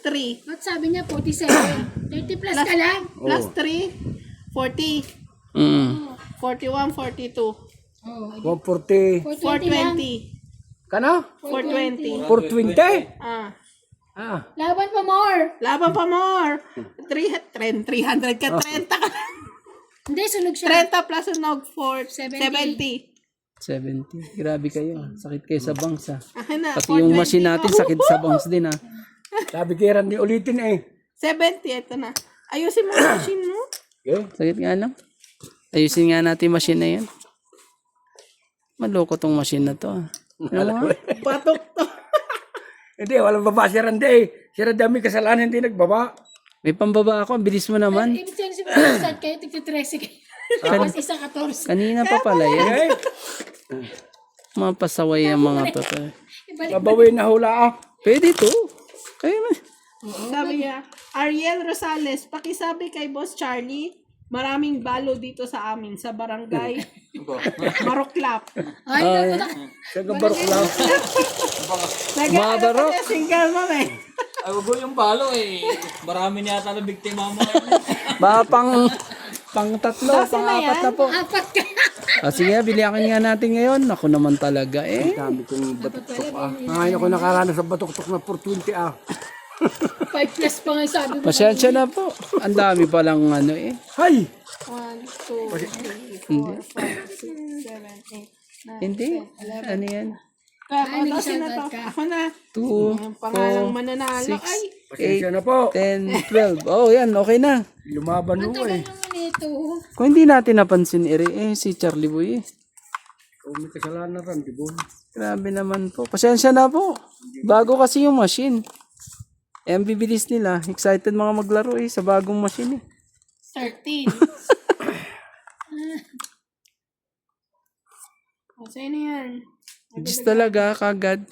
3. Ba't sabi niya 47? 30 plus ka lang. Plus 3, 40. 41, 42. Oh, 140. 420. Kano? 420. 420? Ah. Laban pa more. Laban pa more. 300 ka, 30 ka. Hindi, sunog siya. 30 plus sunog, 70. 70. Grabe kayo. Sakit kayo sa bangs ha. Akin na, Pati yung machine natin sakit sa bangs din ha. Sabi kay Randy ulitin eh. 70, ito na. Ayusin mo yung machine mo. Okay. Sakit nga lang. Ayusin nga natin yung machine na yan. Maloko tong machine na to. Ano nga? Batok to. Hindi, walang baba si Randy. Si Randy may kasalanan, hindi nagbaba. May pambaba ako. Ang bilis mo naman. Ibig sabihin si Start kayo, tigti-13 kayo. Tapos isang 14. Kanina pa pala yan. Okay? Mga pasaway ang mga to. Ibalik Babawin na hula ah. Pwede to. Kaya na. Sabi niya, Ariel Rosales, pakisabi kay Boss Charlie, maraming balo dito sa amin, sa barangay Maroklap. Ay, naku. Sa gabarok lang. Mga barok. Single mo eh. Ay, wag yung balo eh. Marami niya yata na biktima mo. Baka pang tatlo, pang na apat yan? na po. Apat ka. Sige, biliakin nga natin ngayon. Ako naman talaga eh. Dami kong batok-tok ah. Ngayon ako nakaranas sa batok-tok na 420 ah. 5 plus pa nga sabi mo. Pasensya na po. Ang dami palang ano eh. Hay! 1, 2, 3, 4, 5, 6, 7, 8, 9, Hindi. Ano yan? Kaya kasi na to. Ako na. 2, Pangalang mananalo. Ay, Pasensya na po. 10, 12. Oh, yan. Okay na. Lumaban mo Tagal eh. naman ito. Kung hindi natin napansin si Charlie Boy eh. Kung may kasalanan Randy Boy. Grabe naman po. Pasensya na po. Bago kasi yung machine. Eh, ang bibilis nila. Excited mga maglaro eh sa bagong machine eh. 13. O, sino yan? Diyos talaga, kagad.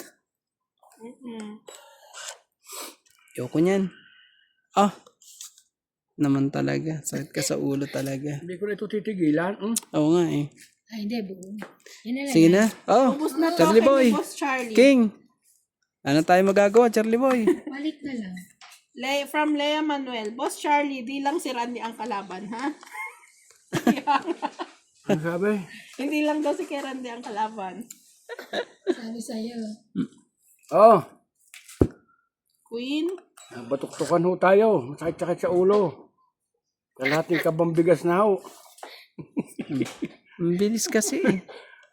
Ayoko niyan. Ah. Naman talaga. Sakit ka sa ulo talaga. Hindi ko na ito titigilan. Oo nga eh. Ay, hindi, buo. Yan na lang. Sige na. Oh, Ubus na to Charlie kay Boy. Boss Charlie. King. Ano tayo magagawa, Charlie Boy? Balik na lang. From Lea Manuel. Boss Charlie, di lang si Randy ang kalaban, ha? Ano sabi? Hindi lang daw si kay Randy ang kalaban. Sabi sa'yo. Oh, Queen. batok-tokan ho tayo. Masakit-sakit sa ulo. Sa lahat ng kabambigas na ho. Ang bilis kasi eh.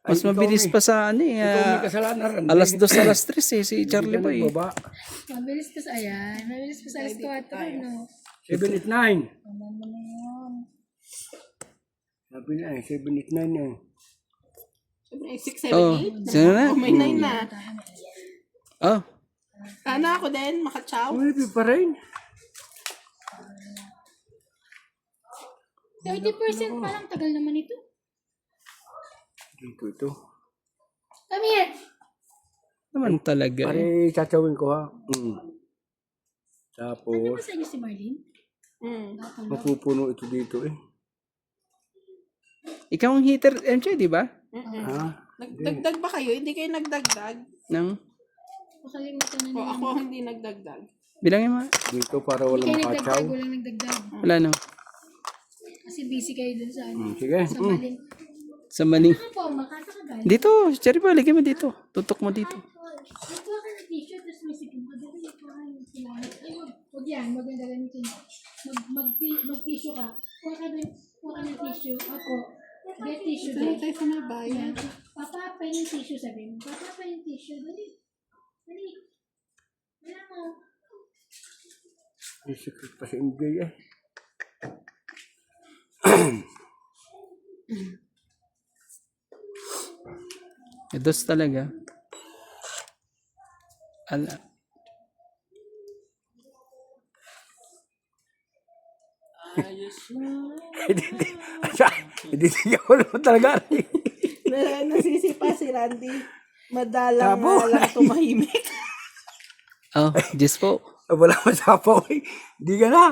Mas Ay, ikaw mabilis eh. pa sa ano eh. Ikaw may kasalanan Randy. Alas 2, alas 3 eh, si Charlie Boy. Baba. Mabilis pa sa ayan. Mabilis pa sa alas 4, no? 789. Sabi na eh, 789 eh. Siyempre, 6, 7, Oh, 8. sino na? May 9 na. Oh, Sana ako din, makachaw. Uy, pa rin. 30% pa lang. Tagal naman ito. Dito ito. Come here. naman talaga eh. Pare, chachawin ko ha. Ano Tapos, ba sa inyo si Marlene? mapupuno ito dito eh. Ikaw ang hitter, MJ, di ba? Ha? Nagdagdag ba kayo? Hindi kayo nagdagdag? Nang, Makalimutan na O nila. ako hindi nagdagdag? bilangin mo. Dito para Hindi walang kayo makachaw. nagdagdag, walang nagdagdag. Wala no. Kasi busy kayo dun sa ano. Sige. Sa maling. Sa maning. Ano po, makasa ka galing? Dito, Cherry Boy, lagyan mo dito. Tutok mo dito. Nagkuha ka ng t-shirt, tapos may sikip ka. Dito yung kuha yung silanit. Ay, wag yan, wag yung gagamitin. Mag-tissue ka. Kuha ka ng tissue. Ako, get tissue Saan din. tayo sa may bayan? Papa, pa yung tissue sabi mo. Papa, pa yung tissue. Dali. Dali. Wala mo. May secret pa si MJ eh. Dos talaga. Ala. Hindi siya ko naman talaga. Nasisipa si Randy. Madalang nga lang tumahimik. Oh, just po. Wala masapaw eh. Hindi ka na.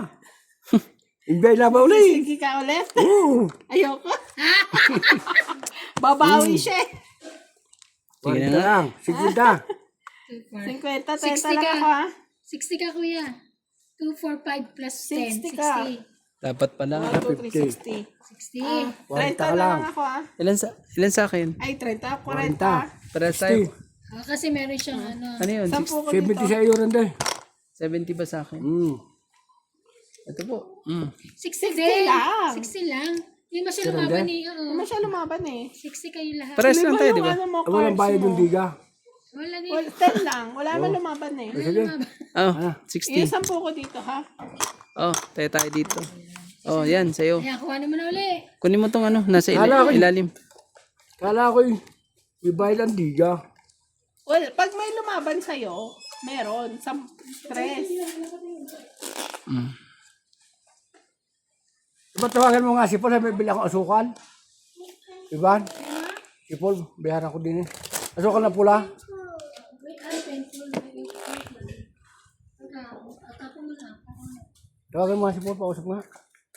MJ na ba ulit? Sige ka ulit. Oo. Ayoko. Babawi siya. Sige na Sige nga. lang. Sige na. 50, 30 60 lang ka. ako ha. 60 ka, kuya. 2, 4, 5 plus 10. 60 ka. 60. Dapat pala. 1, 2, 3, 60. 60. 30 ka na lang. lang ako ah. Ilan sa akin? Ay, 30, 40. 40. Para tayo. Kasi meron siyang ano. Ano yun? 10 ko dito. 70 sa iyo rin din. 70 ba sa akin? Ito po. 60 din. lang. 60 lang. Hindi mo siya lumaban eh. Oo. Hindi siya lumaban eh. 60 kayo lahat. Pares lang tayo, di ba? Ano mo, Walang cards bayad mo. yung diga. Wala din. Well, 10 lang. Wala naman lumaban eh. Sige. Oh, Yung 60. 10 ko dito ha. Oh, tayo dito. Oh, yan, sa'yo. Kaya kuha naman na uli. Kunin mo tong ano, nasa Hala, okay. ilalim. Kala ko yung may bayad ang diga. Well, pag may lumaban sa'yo, meron. 3. Diba tawagan mo nga si Paul, may bili akong asukal. Diba? Si Paul, bayaran ko din eh. Asukal na pula. Tawagan mo nga si Paul, pausap nga.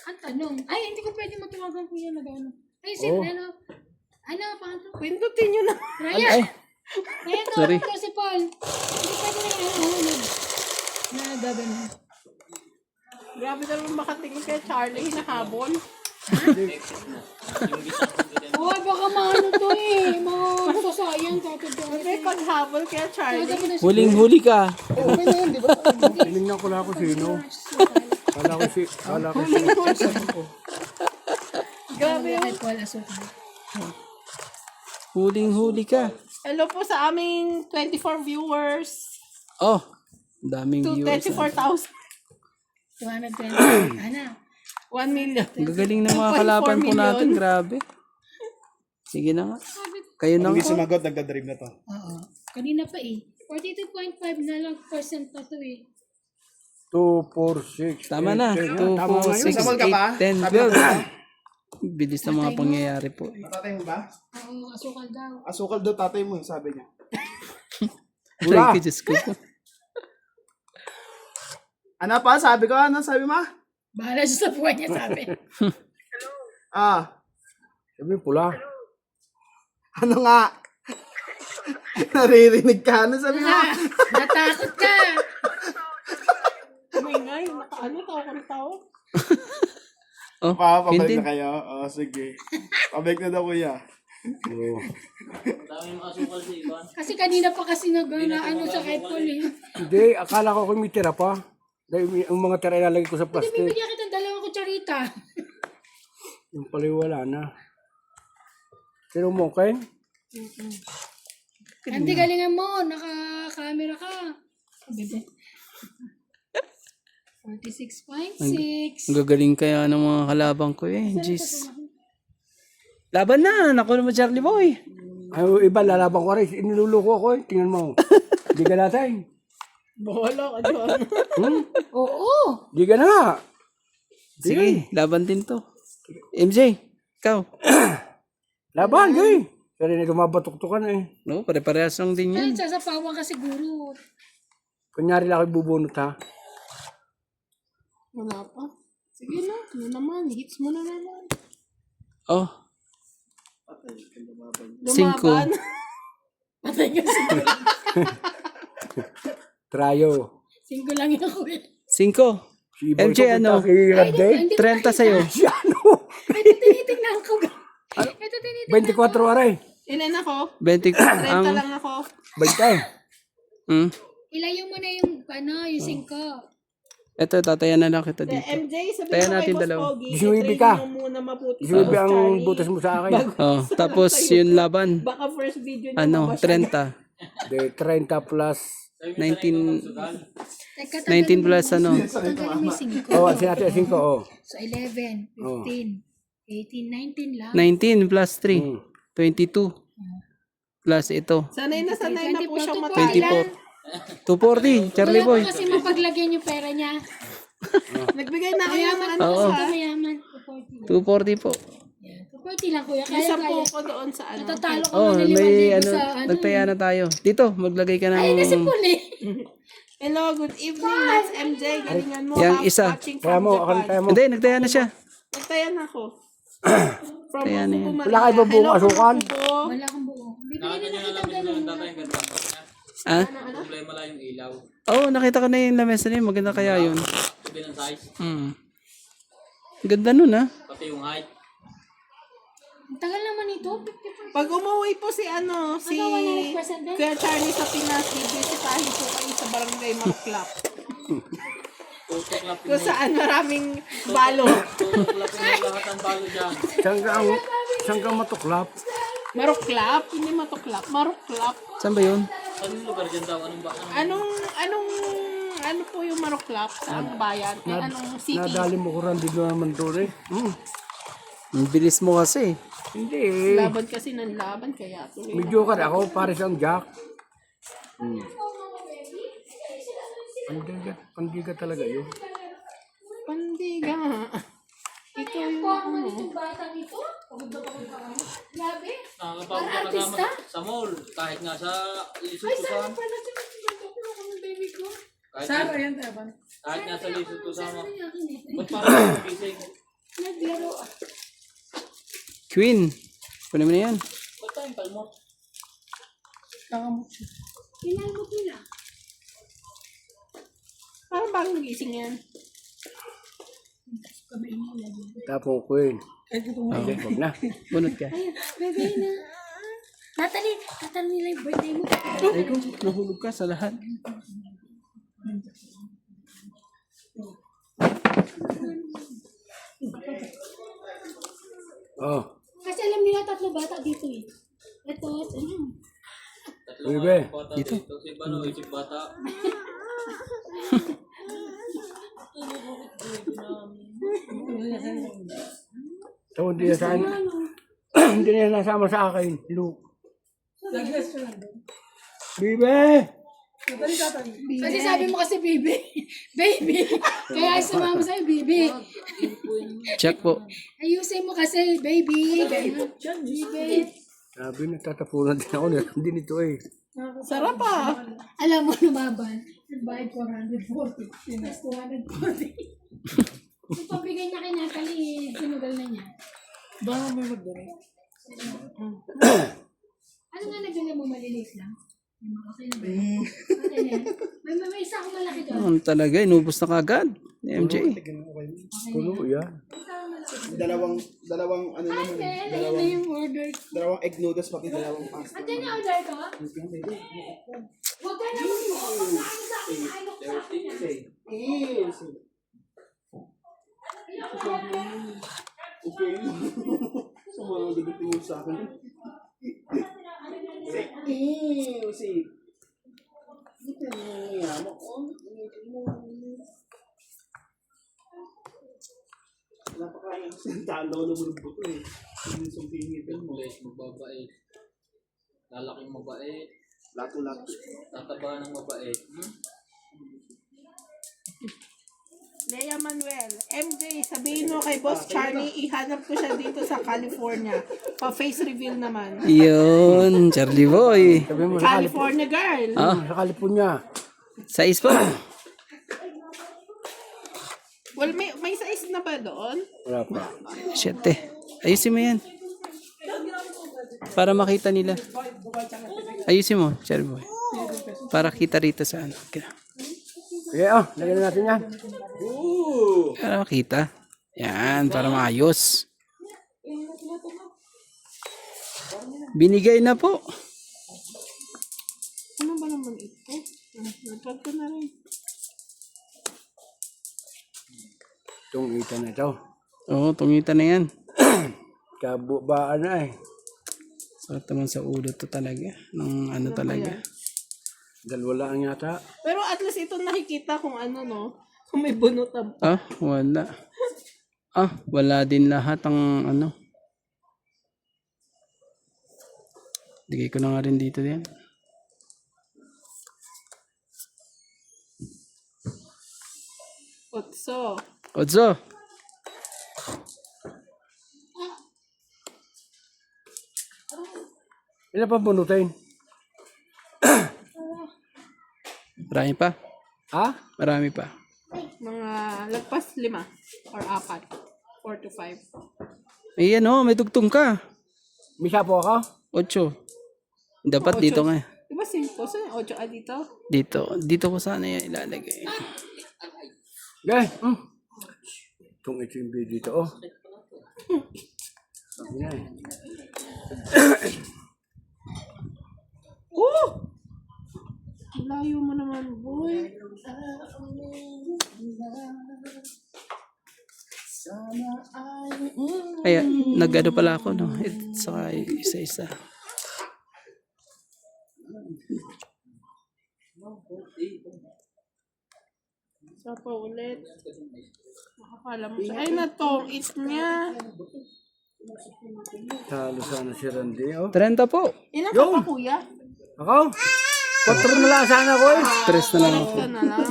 Ang tanong. Ay, hindi ko pwede matawagan ko yan. Ano. Ay, sir, ano? Ano, pangatlo? Pindutin nyo na. Ryan! Ryan, Sorry. ko si Paul. Hindi pwede na yung hulog. Nagagano. Grabe na naman makatingin kay Charlie na habol. Uy, baka maano to eh. Mga sasayang tatagawin. Hindi, pag habol kay Charlie. Huling-huli ka. Tinignan ko lang ako sino. Kala ko si... Grabe Kay Paul, asukal. Huling-huli ka. Hello po sa aming 24 viewers. Oh, ang daming To viewers. 24,000. 220. Ano? 1 million. Ang gagaling ng mga 2.4 kalaban po million. natin, grabe. Sige na nga. Kayo na Hindi nga. sumagot, nagdadrive na to. Oo. Kanina pa eh. 42.5 na lang percent pa to eh. 2, 4, 6. Tama na. 2, 4, 6, Samol ka pa? 8, 10, 12. Bilis ng mga pangyayari po. Tatay mo ba? Oo, asukal daw. Asukal daw tatay mo, sabi niya. Wala. Ay, Diyos ko po. Ano pa? Sabi ko, ano sabi ma? Bahala siya sa buhay niya, sabi. Sabi pula. Ano nga? Naririnig ka. Ano sabi mo? Natakot ka. Umingay. Ano tao ko tao? Oh, Pabalik Quintin. na kayo? Sige. Pabalik na daw kuya. Kasi kanina pa kasi ano sa kay Paul eh. Hindi, akala ko kung may tira pa. Dahil yung mga tira ilalagay ko sa plastic. Bibigyan kita ng dalawang kutsarita. Yung pala wala na. Sino mo, Ken? Hindi galingan mo, naka-camera ka. Bebe. 46.6. Ang gagaling kaya ng mga kalabang ko eh. Jeez. Laban na. Naku naman Charlie Boy. Ay, iba lalabang ko rin. Iniluluko ako eh. Tingnan mo. Hindi ka natin. Boholo ka doon. Oo. Hindi ka na nga. Sige, laban din to. MJ, ikaw. Laban, gay. Pero na gumabatok-tukan eh. No, pare-parehas lang din Ay, yan. sasapawan ka siguro. Kunyari lang ako bubunot ha. Wala pa. Sige na. Ano naman. Hits mo na naman. Oh, Lumaban. Patay ka siguro. Trayo. 5 lang yung kuya. 5. Si Iboy MJ, ko, ano? Kay Day. 30 sa'yo. Si ano? Ito tinitingnan ko. Ito tinitingnan. 24 aray. Ilan ako? 20 30 ang lang ako. 20. Ilayo mo na yung, yung 5. Ito, tatayan na lang kita dito. MJ, sabi Tayo mo natin kay Boss dalawa. Pogi, Gisuibi i-train ka. mo muna mabuti sa Isibi Boss ang Charlie. butas mo sa akin. Oh, tapos yun laban. Baka first video niya Ano, mabasa. 30. De 30 plus. 19 Teka, 19 plus ano. tanggalin mo yung 5. Oh, sinati 5 oh. So, 11, 15, 18, 19 lang. 19 plus 3. 22. Plus ito. Sanay na po siyang 24. matay. 240. Charlie Wala Boy. pa kasi mapaglagyan yung pera niya. Nagbigay na kayo ng Mayaman ano po sa... siya, mayaman. 240 po. 240 lang kuya, Yung 10 kaya. ko doon sa ano. Natatalo ka Oh, mo na may 5,000 ano, sa ano. nagtaya na tayo. Dito, maglagay ka ng... Ay, nasi Paul eh. Hello, good evening. That's MJ. Galingan mo. Yang I'm isa. watching Kaya from mo, Japan. kaya mo. Hindi, nagtaya na siya. Nagtaya na ako. From Kaya na yan. Bubu, Wala kayo ba buong Hello, asukan? Bubu. Wala akong buo. Bibigyan na nakita ganun. Ah? Problema lang yung ilaw. Oo, nakita ko na yung lamesa na yun. Maganda kaya yun. Sabi ng size. Ganda nun, ah. Pati yung height. Ang tagal naman ito. 50%. Pag umuwi po si Ano, 100% din? Kuya Charlie sa Pinas, bibisitahin po kayo sa barangay Maruklap. Tutuklap Kung saan maraming balo. Tutuklap yung lahat ng balo dyan. Saan ka matuklap? Maruklap? Hindi matuklap. Maruklap. Saan ba yun? Anong lugar dyan daw? Anong ba? Ano po yung Maruklap? Saan bayan? Anong city? Nadali mo ko rin dito naman doon eh. Ang bilis mo kasi. Hindi. Laban kasi ng laban, kaya tuloy. Medyo ka ako, pare siyang Jack. Pandiga talaga yun. Pandiga nga. Ito yung Ako nitong batang ito. Pagod na ako. Grabe. Nakakapagod ka kasama sa mall. Kahit nga sa Lisod Ay, to sana sama. pala siya. Ako ng baby ko. Kahit nga sa Lisod to sama. Ano yung akin eh? Ba't parang nagising? Naglaro. Queen. Kunin mo na yan. Ba't tayong kalmot? Kinalmot nila. parang bagong gising yan. Tapos ko yun. Okay, wag na. Bunot ka. Ayun, bebe na. Natalie nila yung birthday mo. Ay ko, nahulog ka sa lahat. Oh, Kasi alam nila tatlo bata dito eh. Ito, ayun. Tatlong Bebe. bata dito. Si Bano, isip bata. so hindi na saan. Hindi na nasama sa akin. Luke. Bibe! Kasi sabi mo kasi baby. Baby. Kaya sumama sa'yo, baby. Check po. Ayusin mo kasi, baby. Ganun. Baby. Sabi, natatapunan din ako. Hindi nito eh. Sarap ah. Alam mo, lumaban. Nagbayad 440. Pinas 240. Yung pabigay niya kay Natalie, sinugal na niya. Baka may magdari. Ano nga nabili mo, maliliit lang? Yung mga okay na ba? Okay na yan. May isa akong malaki doon. Ano talaga, inubos na kagad. Ni MJ. Puno, yan. Dalawang ano naman. Then, ayun na yung order. Dalawang egg noodles pati dalawang pasta. At yan yung order ko? Huwag ka na mo. Pag naano sa akin, naano ko sa akin. Okay. So, mga gabi mo sa akin. Si. Ito yung yamo ko. Napakain kasi ang talo ng mga buto eh. Yung sumpingitan mo. Place, magbabait. Lalaking mabait. Lato-lato. Tataba ng mabait. Lea Manuel, MJ, sabihin mo kay Boss Charlie, ihanap ko siya dito sa California. Pa-face reveal naman. Yun, Charlie Boy. Sabi mo sa California girl. Sa California. Size po. Well, may size na ba doon? Wala pa. Shit eh. Ayusin mo yan. Para makita nila. Ayusin mo, Charlie Boy. Para kita rito sa ano. Sige, lagyan na natin yan. Para makita. Yan, para maayos. Binigay na po. Ano ba naman ito? Nagpag ko na rin. Itong ita na ito. Oo, tungita na yan. Kabubaan na eh. Sarap naman sa ulo to talaga. Ng ano talaga. Dalawa lang yata. Pero at least ito nakikita kung ano, no? Kung may bunutan. Ah, wala. Ah, wala din lahat ang ano. Digay ko na nga rin dito din. Otso. Odzo. Ilan pa bunutin? Marami pa. Ha? Marami pa. Mga lagpas 5 or 4. 4 to 5. Eh, ano, may tugtong ka. Misa po ako? 8. Dapat dito nga. Di ba 5? So yung 8 dito? Dito ko sana yan ilalagay. Okay. Itong ito yung video dito, oh. Sabi na eh. Layo mo naman, boy. Kaya, nag-ano pala ako, no? Saka isa-isa. Isa pa ulit. Makakala mo siya. Ay, natong it niya. Talo sana si Randy, oh. 30 po. Ilan ka pa, kuya? Ako? 4 na lang sana ko eh. 3 na lang ako. Ka na lang.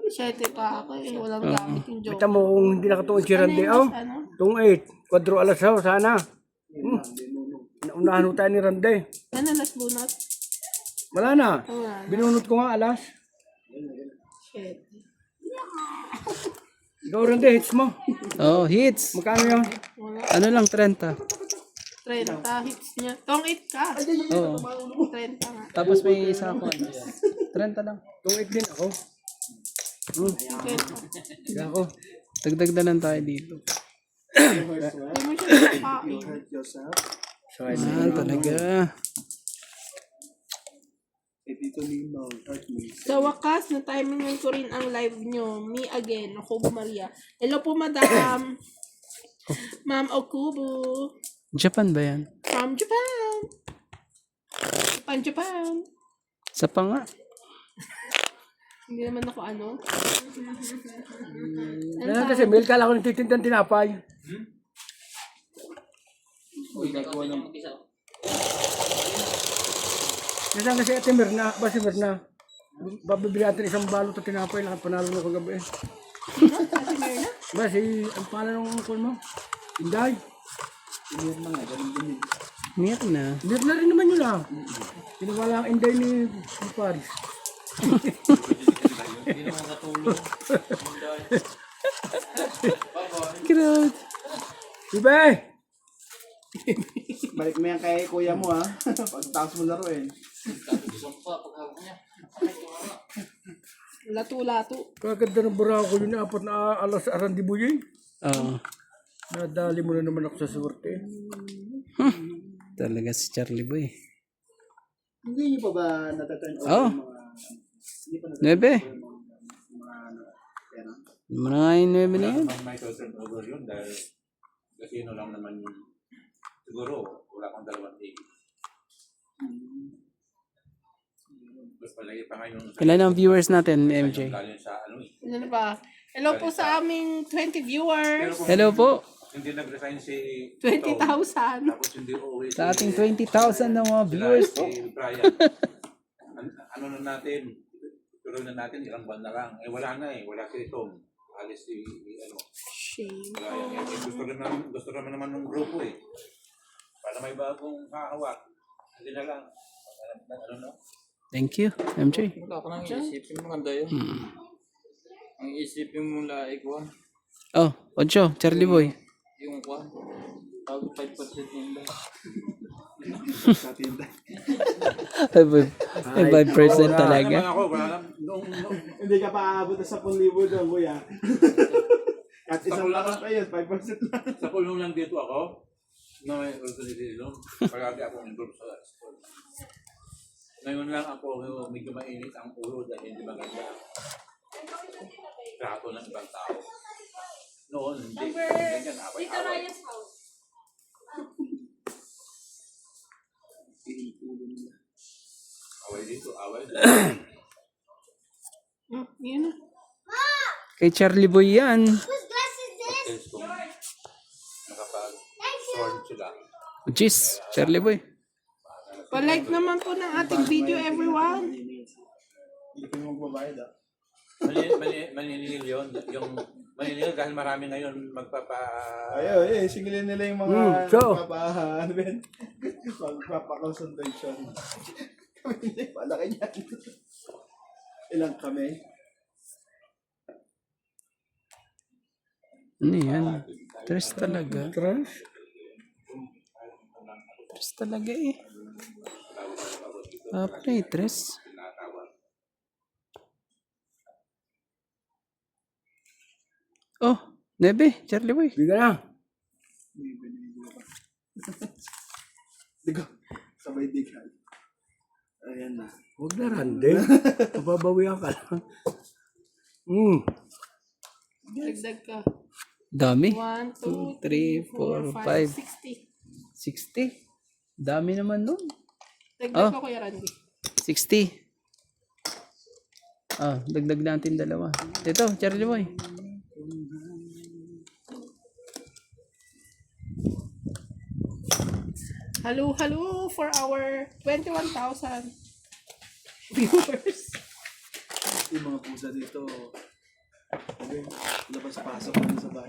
7 pa ako eh. Walang gamit yung joke. Kita mo kung hindi nakatuon si Randy, Ano oh. yung ano? Itong 8. 4 alas, oh, sana. Naunahan ho tayo ni Randy. Ano, last bunot? Wala na. Wala na. Binunot ko nga alas. Shit. Ikaw Randy, hits mo. Oh, hits. Magkano yun? Ano lang, 30. 30 hits niya. Tong 8 ka. Oo. 30 nga. Tapos may isa ako. 30 lang. Itong 8 din ako. 30. Hindi ako. Dagdag na lang tayo dito. Hindi mo siya nakakain. Ah, talaga. Sa wakas, na-timingan ko rin ang live nyo. Me again, Okubo Maria. Hello po, madam. Ma'am Okubo. Japan ba yan? From Japan. Japan. Sa pa nga. Hindi naman ako ano. Yan kasi, mail ka lang ako nagtitindang tinapay. Yan kasi ate Mirna, ba si Mirna? Babibili natin isang balot at tinapay lang at panalo na kagabi eh. Ba si, ang pangalan ng call mo? Inday. Mirna. Mirna rin naman yun ah. Pinawala ang Inday ni Paris. Hindi naman katulog. Grabe. Ibe! Balik mo yan kay kuya mo ha. Pagtaas mo laruin. Lato-lato. Kaganda ng buraho ko yun, 4 na alas arandibuy eh. Oo. Nadali mo na naman ako sa swerte. Talaga si Charlie Boy. Hindi niyo pa ba nataturn over Oo. yung mga... Hindi pa 9. pera? Mga nga yung 9 na yan. May turn over yun dahil casino lang naman yun. Siguro, wala kang 2 ticket. Mas palagi pa ngayon. Ilan ang viewers natin, MJ? Galing sa ano eh. Ano na ba? Hello po sa aming 20 viewers. Hello po. Hindi nag-resign si 20,000. tapos hindi uuwi Sa ating 20,000 na mga viewers po. si Brian. Ano na natin? Tuloy na natin, ilang buwan na lang. Eh wala na eh. Wala si Tom. Alis si ano. Shame. Brian. Gusto naman ng grupo eh. Para may bagong hahawak. Hindi na lang. Ano no? Thank you, MJ. Wala ko nang isipin, maganda yun. Ang isipin mo laik ko, Oh, Ocho, Charlie Boy. yung kwan. Bago 5% nila. Sa tinda. 5% talaga. Naman ako, wala na. Hindi ka pa aabot sa 10,000 doon kuya. At isang lakas pa yun, 5% lang. Sa pulong lang dito ako, na may opportunity doon, palagi ako involved sa school. Ngayon lang ako medyo mainit ang ulo dahil hindi maganda. Trato ng ibang tao. Noon, hindi. Ganyan, away-away. Away dito, away dito. Yun na. Kay Charlie Boy yan. Hotels kung nakapag-storm sila. Jeez, Charlie Boy. Pa-like naman po ng ating video, everyone. Hindi ko yung magbabayad ah. Maniningil yun. Yung maniningil dahil marami ngayon Ayun, singilin nila yung mga so. ano ba yan? Magpapa-consultation. Kami hindi, palaki niyan. Ilang kami? Ano yan? Tres talaga. Trans? Tres talaga eh. Play 3. Oh, Nebe, Charlie Boy. Biga na. Digo, sabay digan. Ayan na. Huwag na rande. Mababawian ka lang. Dagdag ka. Dami. 1, 2, 3, 4, 5, 60. 60. Dami naman nun. Dagdag Oh. ko Kuya Randy. 60. Ah, dagdag natin dalawa. Ito, Charlie Boy. Hello for our 21,000 viewers. Yung mga pusa dito. Okay, labas-pasok na sa bahay.